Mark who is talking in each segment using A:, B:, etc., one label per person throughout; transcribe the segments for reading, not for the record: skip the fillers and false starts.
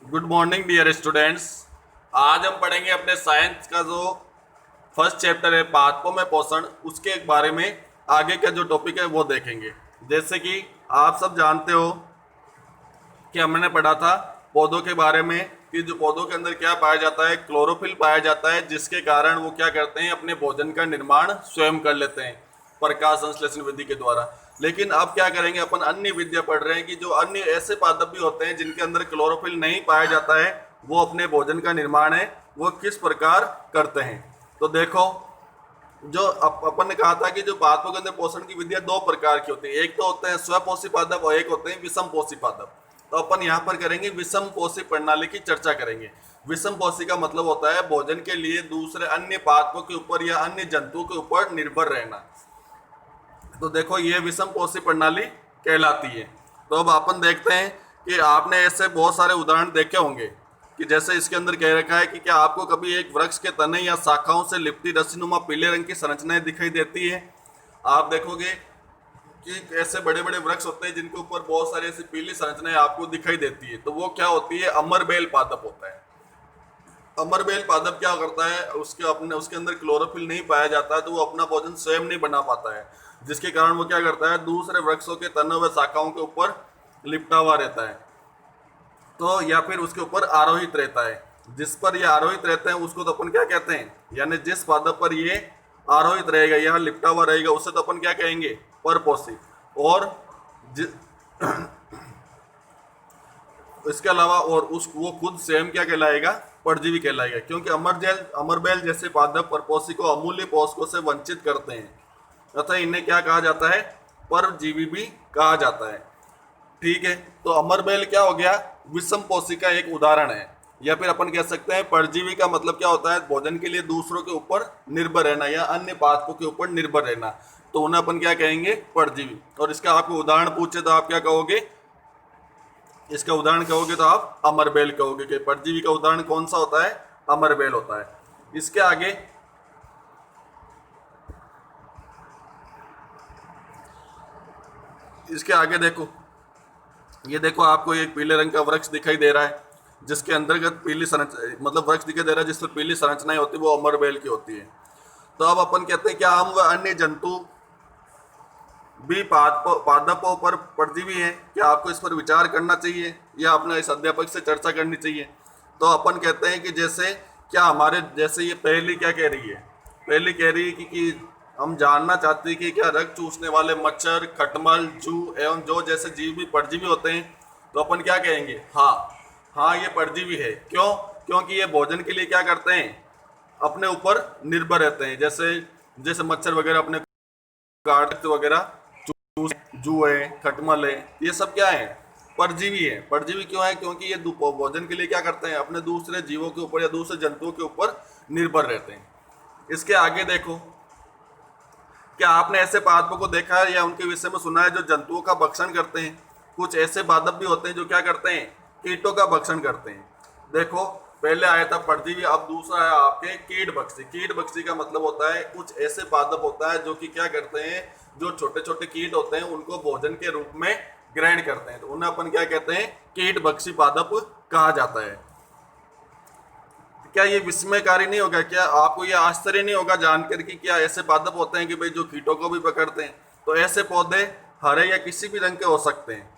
A: Good morning dear students. आज हम पढ़ेंगे अपने साइंस का जो फर्स्ट चैप्टर है पादपों में पोषण, उसके बारे में आगे का जो टॉपिक है वो देखेंगे। जैसे कि आप सब जानते हो कि हमने पढ़ा था पौधों के बारे में कि जो पौधों के अंदर क्या पाया जाता है, क्लोरोफिल पाया जाता है, जिसके कारण वो क्या करते हैं, अपने भोजन का निर्माण स्वयं कर लेते हैं प्रकाश संश्लेषण विधि के द्वारा। लेकिन अब क्या करेंगे, अपन अन्य विद्या पढ़ रहे हैं कि जो अन्य ऐसे पादप भी होते हैं जिनके अंदर क्लोरोफिल नहीं पाया जाता है, वो अपने भोजन का निर्माण है वो किस प्रकार करते हैं। तो देखो, जो अपन ने कहा था कि जो पादपों के अंदर पोषण की विधियां दो प्रकार की होती है, एक तो होते हैं स्वपोषी पादप और एक होते हैं विषम पोषी पादप। तो अपन यहाँ पर करेंगे विषम पोषी प्रणाली की चर्चा करेंगे। विषम पोषी का मतलब होता है भोजन के लिए दूसरे अन्य पादपों के ऊपर या अन्य जंतुओं के ऊपर निर्भर रहना। तो देखो, ये विषम पोषी प्रणाली कहलाती है। तो अब अपन देखते हैं कि आपने ऐसे बहुत सारे उदाहरण देखे होंगे कि जैसे इसके अंदर कह रखा है कि क्या आपको कभी एक वृक्ष के तने या शाखाओं से लिपटी रस्सीनुमा पीले रंग की संरचनाएं दिखाई देती है। आप देखोगे कि ऐसे बड़े बड़े वृक्ष होते हैं जिनके ऊपर बहुत सारी ऐसी पीली संरचनाएं आपको दिखाई देती है, तो वो क्या होती है, अमरबेल पादप होता है। अमरबेल पादप क्या करता है, उसके अंदर क्लोरोफिल नहीं पाया जाता है, तो वो अपना भोजन स्वयं नहीं बना पाता है, जिसके कारण वो क्या करता है, दूसरे वृक्षों के तनों व शाखाओं के ऊपर लिपटा हुआ रहता है, तो या फिर उसके ऊपर आरोहित रहता है। जिस पर ये आरोहित रहते हैं उसको तो अपन क्या कहते हैं, यानी जिस पादप पर ये आरोहित रहेगा या लिपटा हुआ रहेगा उसे तो अपन क्या कहेंगे, परपोषी। और इसके अलावा और उस वो खुद स्वयं क्या कहलाएगा, परजीवी कहलाएगा, क्योंकि अमरबेल जैसे पादप परपोषी को अमूल्य पोषकों से वंचित करते हैं, अतः इन्हें क्या कहा जाता है, परजीवी भी कहा जाता है। ठीक है, तो अमरबेल क्या हो गया, विषम पोषी का एक उदाहरण है, या फिर अपन कह सकते हैं परजीवी का मतलब क्या होता है, भोजन के लिए दूसरों के ऊपर निर्भर रहना या अन्य पादपों के ऊपर निर्भर रहना, तो उन्हें अपन क्या कहेंगे, परजीवी। और इसका आपको उदाहरण पूछे तो आप क्या कहोगे, इसका उदाहरण कहोगे तो आप अमरबेल कहोगे कि परजीवी का उदाहरण कौन सा होता है, अमरबेल होता है। इसके आगे देखो, ये देखो आपको एक पीले रंग का वृक्ष दिखाई दे रहा है जिसके अंतर्गत पीली संरचना, मतलब वृक्ष दिखाई दे रहा है जिस पर पीली संरचनाएं होती है, वो अमरबेल की होती है। तो अब अपन कहते हैं क्या हम व अन्य जंतु भी पादपों पर परजीवी हैं, क्या आपको इस पर विचार करना चाहिए या अपने इस अध्यापक से चर्चा करनी चाहिए। तो अपन कहते हैं कि जैसे क्या हमारे जैसे ये पहली क्या कह रही है, पहली कह रही है कि हम जानना चाहते हैं कि क्या रक्त चूसने वाले मच्छर, खटमल, जू एवं जो जैसे जीव भी परजीवी होते हैं। तो अपन क्या कहेंगे, हाँ हाँ ये परजीवी है। क्यों, क्योंकि ये भोजन के लिए क्या करते हैं, अपने ऊपर निर्भर रहते हैं। जैसे जैसे मच्छर वगैरह अपने काट वगैरह, जुए, खटमल है, ये सब क्या है, परजीवी है। परजीवी क्यों है, क्योंकि ये भोजन के लिए क्या करते हैं, अपने दूसरे जीवों के ऊपर या दूसरे जंतुओं के ऊपर निर्भर रहते हैं। इसके आगे देखो, क्या आपने ऐसे पादपों को देखा है या उनके विषय में सुना है जो जंतुओं का भक्षण करते हैं। कुछ ऐसे पादप भी होते हैं जो क्या करते हैं, कीटों का भक्षण करते हैं। देखो, पहले आया था परजीवी, अब दूसरा है आपके कीट भक्षी। कीट भक्षी का मतलब होता है कुछ ऐसे पादप होता है जो कि क्या करते हैं, जो छोटे छोटे कीट होते हैं उनको भोजन के रूप में ग्रहण करते हैं, तो उन्हें अपन क्या कहते हैं, कीट भक्षी पादप कहा जाता है। क्या ये विस्मयकारी नहीं होगा, क्या आपको ये आश्चर्य नहीं होगा जानकर कि क्या ऐसे पादप होते हैं कि भाई जो कीटों को भी पकड़ते हैं। तो ऐसे पौधे हरे या किसी भी रंग के हो सकते हैं।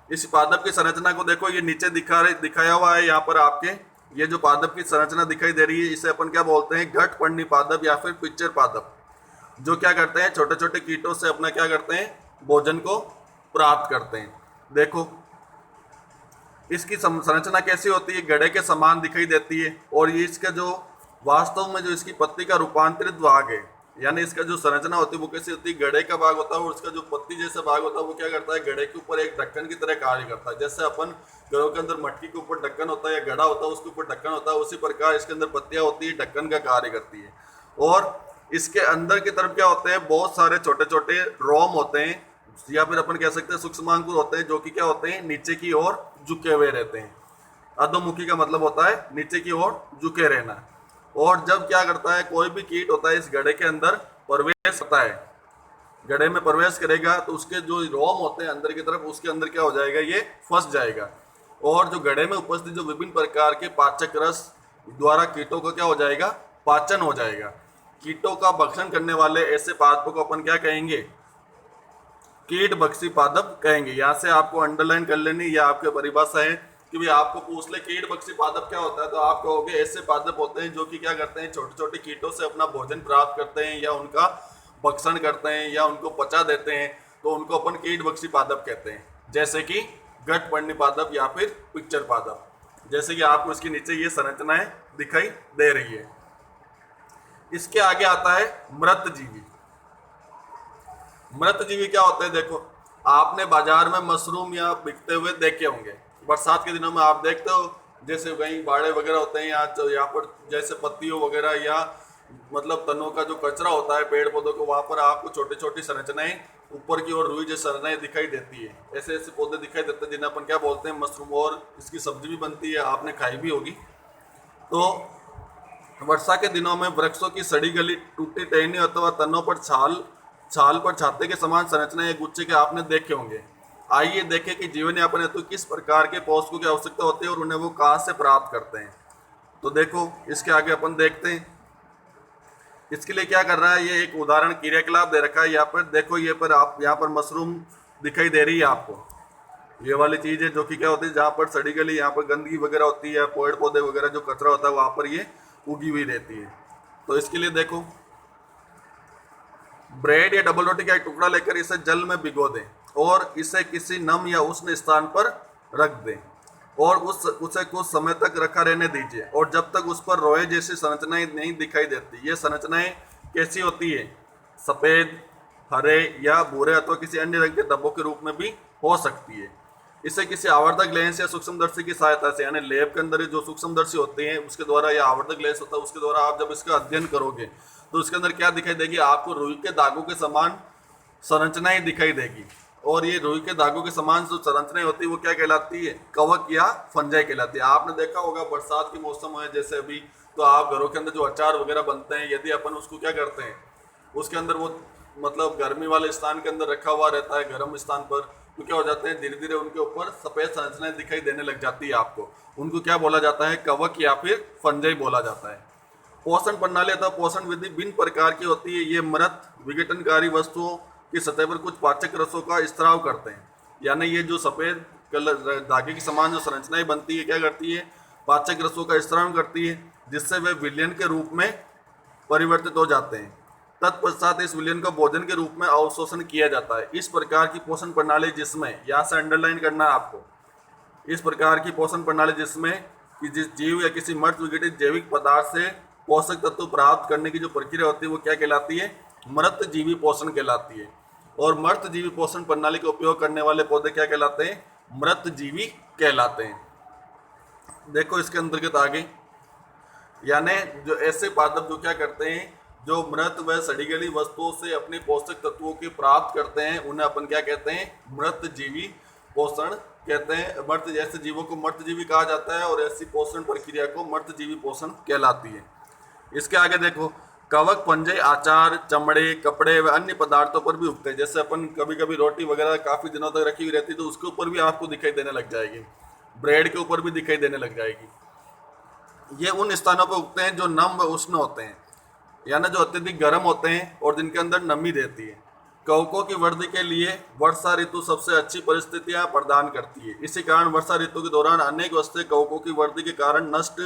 A: इस पादप की संरचना को देखो, ये नीचे दिखाया हुआ है यहाँ पर आपके, ये जो पादप की संरचना दिखाई दे रही है इसे अपन क्या बोलते हैं, घटपर्णी पादप या फिर पिक्चर पादप, जो क्या करते हैं, छोटे छोटे कीटों से अपना क्या करते हैं, भोजन को प्राप्त करते हैं। देखो इसकी संरचना कैसी होती है, गड्ढे के समान दिखाई देती है, और ये इसका जो वास्तव में जो इसकी पत्ती का रूपांतरित भाग है, यानी इसका जो संरचना होती है वो कैसी होती है, गड्ढे का भाग होता है, और इसका जो पत्ती जैसा भाग होता है वो क्या करता है, गड्ढे के ऊपर एक ढक्कन की तरह कार्य करता है। जैसे अपन घरों के अंदर मटकी के ऊपर ढक्कन होता है या गड्ढा होता है उसके ऊपर ढक्कन होता है, उसी प्रकार इसके अंदर पत्तियां होती है, ढक्कन का कार्य करती है। और इसके अंदर की तरफ क्या होते हैं, बहुत सारे छोटे छोटे रोम होते हैं, या फिर अपन कह सकते हैं सूक्ष्मांकुर होते हैं, जो कि क्या होते हैं, नीचे की ओर झुके हुए रहते हैं। अधोमुखी का मतलब होता है नीचे की ओर झुके रहना। और जब क्या करता है, कोई भी कीट होता है इस गड्ढे के अंदर प्रवेश करता है, गड्ढे में प्रवेश करेगा तो उसके जो रोम होते हैं अंदर की तरफ, उसके अंदर क्या हो जाएगा, ये फंस जाएगा। और जो गड्ढे में उपस्थित जो विभिन्न प्रकार के पाचक रस द्वारा कीटों का क्या हो जाएगा, पाचन हो जाएगा। कीटों का भक्षण करने वाले ऐसे पादपों को अपन क्या कहेंगे, कीट भक्षी पादप कहेंगे। यहाँ से आपको अंडरलाइन कर लेनी, यह आपके परिभाषा है कि भाई आपको पूछ ले कीट भक्षी पादप क्या होता है, तो आप कहोगे ऐसे पादप होते हैं जो कि क्या करते हैं, छोटे छोटे कीटों से अपना भोजन प्राप्त करते हैं या उनका भक्षण करते हैं या उनको पचा देते हैं, तो उनको अपन कीट भक्षी पादप कहते हैं। जैसे कि गठपर्णी पादप या फिर पिक्चर पादप, जैसे कि आपको इसके नीचे ये संरचनाएं दिखाई दे रही है। इसके आगे आता है मृतजीवी। मृतजीवी क्या होते हैं, देखो आपने बाजार में मशरूम या बिकते हुए देखे होंगे। बरसात के दिनों में आप देखते हो जैसे कहीं बाड़े वगैरह होते हैं या यहाँ पर जैसे पत्तियों वगैरह या मतलब तनों का जो कचरा होता है पेड़ पौधों को, वहां पर आपको छोटी छोटी संरचनाएं ऊपर की ओर रुई जैसी संरचनाएं दिखाई देती है। ऐसे ऐसे पौधे दिखाई देते हैं जिन्हें अपन क्या बोलते हैं, मशरूम, और इसकी सब्जी भी बनती है, आपने खाई भी होगी। तो वर्षा के दिनों में वृक्षों की सड़ी गली टूटी टहनी अथवा तनों पर छाल पर छाते के समान संरचनाएं गुच्छे के आपने देखे होंगे। आइए देखें कि जीवन यापन हेतु किस प्रकार के पोषकों की आवश्यकता होती है और उन्हें वो कहाँ से प्राप्त करते हैं। तो देखो इसके आगे अपन देखते हैं इसके लिए क्या कर रहा है। ये एक उदाहरण क्रियाकलाप दे रखा है यहाँ पर। देखो ये पर आप यहाँ पर मशरूम दिखाई दे रही है आपको, ये वाली चीज है जो कि क्या होती है, जहाँ पर सड़ी गली यहाँ पर गंदगी वगैरह होती है, पेड़ पौधे वगैरह जो कचरा होता है वहां पर ये उगी हुई रहती है। तो इसके लिए देखो ब्रेड या डबल रोटी का एक टुकड़ा लेकर इसे जल में भिगो दें और इसे किसी नम या उष्ण स्थान पर रख दें और उसे कुछ समय तक रखा रहने दीजिए, और जब तक उस पर रोए जैसी संरचनाएं नहीं दिखाई देती। ये संरचनाएं कैसी होती है, सफेद, हरे या भूरे अथवा किसी अन्य रंग के धब्बों के रूप में भी हो सकती है। इसे किसी आवर्धक लेंस या सूक्ष्मदर्शी की सहायता से, यानी लैब के अंदर जो सूक्ष्मदर्शी होते हैं उसके द्वारा या आवर्धक लेंस होता है उसके द्वारा आप जब इसका अध्ययन करोगे तो उसके अंदर क्या दिखाई देगी, आपको रुई के दागों के समान संरचनाएं दिखाई देगी। और ये रुई के दागों के समान जो संरचनाएं होती है वो क्या कहलाती है, कवक या फंजाई कहलाती है। आपने देखा होगा बरसात के मौसम है जैसे अभी, तो आप घरों के अंदर जो अचार वगैरह बनते हैं, यदि अपन उसको क्या करते हैं, उसके अंदर वो मतलब गर्मी वाले स्थान के अंदर रखा हुआ रहता है, गर्म स्थान पर, तो क्या हो जाते हैं, धीरे धीरे उनके ऊपर सफेद संरचनाएं दिखाई देने लग जाती है आपको। उनको क्या बोला जाता है, कवक या फिर फंजाई बोला जाता है। पोषण प्रणाली अथवा पोषण विधि भिन्न प्रकार की होती है। ये मृत विघटनकारी वस्तुओं की सतह पर कुछ पाचक रसों का स्त्राव करते हैं, यानी ये जो सफेद कलर धागे के समान जो संरचनाएं बनती है क्या करती है, पाचक रसों का स्त्राव करती है, जिससे वे विलयन के रूप में परिवर्तित हो जाते हैं। तत्पश्चात इस विलयन को भोजन के रूप में अवशोषण किया जाता है। इस प्रकार की पोषण प्रणाली जिसमें, यहाँ से अंडरलाइन करना है आपको, इस प्रकार की पोषण प्रणाली जिसमें कि जिस जीव या किसी मृत विघटित जैविक पदार्थ से पोषक तत्व प्राप्त करने की जो प्रक्रिया होती है वो क्या कहलाती है, मृत जीवी पोषण कहलाती है। और मृत जीवी पोषण प्रणाली का उपयोग करने वाले पौधे क्या कहलाते हैं, मृत जीवी कहलाते हैं। देखो इसके अंतर्गत आगे, यानी जो ऐसे पादप जो क्या करते हैं, जो मृत व सड़ी गली वस्तुओं से अपने पोषक तत्वों के प्राप्त करते हैं, उन्हें अपन क्या कहते हैं, मृत जीवी पोषण कहते हैं। मृत जैसे जीवों को मृत जीवी कहा जाता है और ऐसी पोषण प्रक्रिया को मृत जीवी पोषण कहलाती है। इसके आगे देखो, कवक फंजाई आचार, चमड़े, कपड़े व अन्य पदार्थों पर भी उगते हैं। जैसे अपन कभी कभी रोटी वगैरह काफी दिनों तक रखी हुई रहती है तो उसके ऊपर भी आपको दिखाई देने लग जाएगी, ब्रेड के ऊपर भी दिखाई देने लग जाएगी। ये उन स्थानों पर उगते हैं जो नम व उष्ण होते हैं, यानी जो अत्यधिक गर्म होते हैं और जिनके अंदर नमी रहती है। कवकों की वृद्धि के लिए वर्षा ऋतु सबसे अच्छी परिस्थितियां प्रदान करती है। इसी कारण वर्षा ऋतु के दौरान अनेक वस्तुएं कवकों की वृद्धि के कारण नष्ट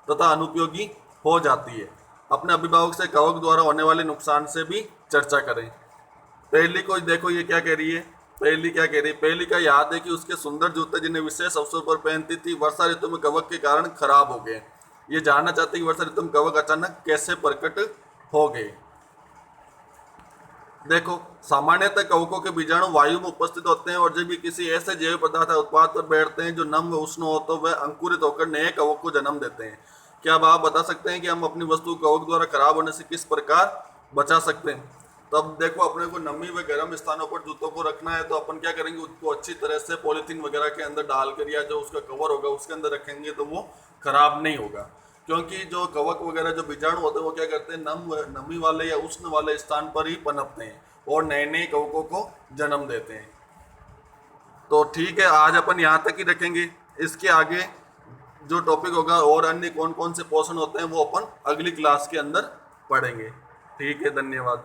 A: तथा अनुपयोगी हो जाती है। अपने अभिभावक से कवक द्वारा होने वाले नुकसान से भी चर्चा करें। पहली को देखो ये क्या कह रही है, पहली क्या कह रही है, पहली का याद है कि उसके सुंदर जूते जिन्हें विशेष अवसर पर पहनती थी वर्षा ऋतु में कवक के कारण खराब हो गए। ये जानना चाहते हैं कि वर्षा ऋतु में कवक अचानक कैसे प्रकट हो गए। देखो सामान्यतः कवकों के बीजाणु वायु में उपस्थित होते हैं और जब भी किसी ऐसे जैव पदार्थ उत्पाद पर बैठते हैं जो नम व उष्ण हो तो वह अंकुरित होकर नए कवक को जन्म देते हैं। क्या अब आप बता सकते हैं कि हम अपनी वस्तु कवक द्वारा खराब होने से किस प्रकार बचा सकते हैं? तब देखो अपने को नमी व गर्म स्थानों पर जूतों को रखना है तो अपन क्या करेंगे, उसको अच्छी तरह से पॉलीथीन वगैरह के अंदर डालकर या जो उसका कवर होगा उसके अंदर रखेंगे तो वो खराब नहीं होगा। क्योंकि जो कवक वगैरह जो बीजाणु होते हैं वो क्या करते हैं, नमी वाले या उष्ण वाले स्थान पर ही पनपते हैं और नए नए कवकों को जन्म देते हैं। तो ठीक है, आज अपन यहाँ तक ही रखेंगे। इसके आगे जो टॉपिक होगा और अन्य कौन कौन से पोर्शन होते हैं वो अपन अगली क्लास के अंदर पढ़ेंगे। ठीक है, धन्यवाद।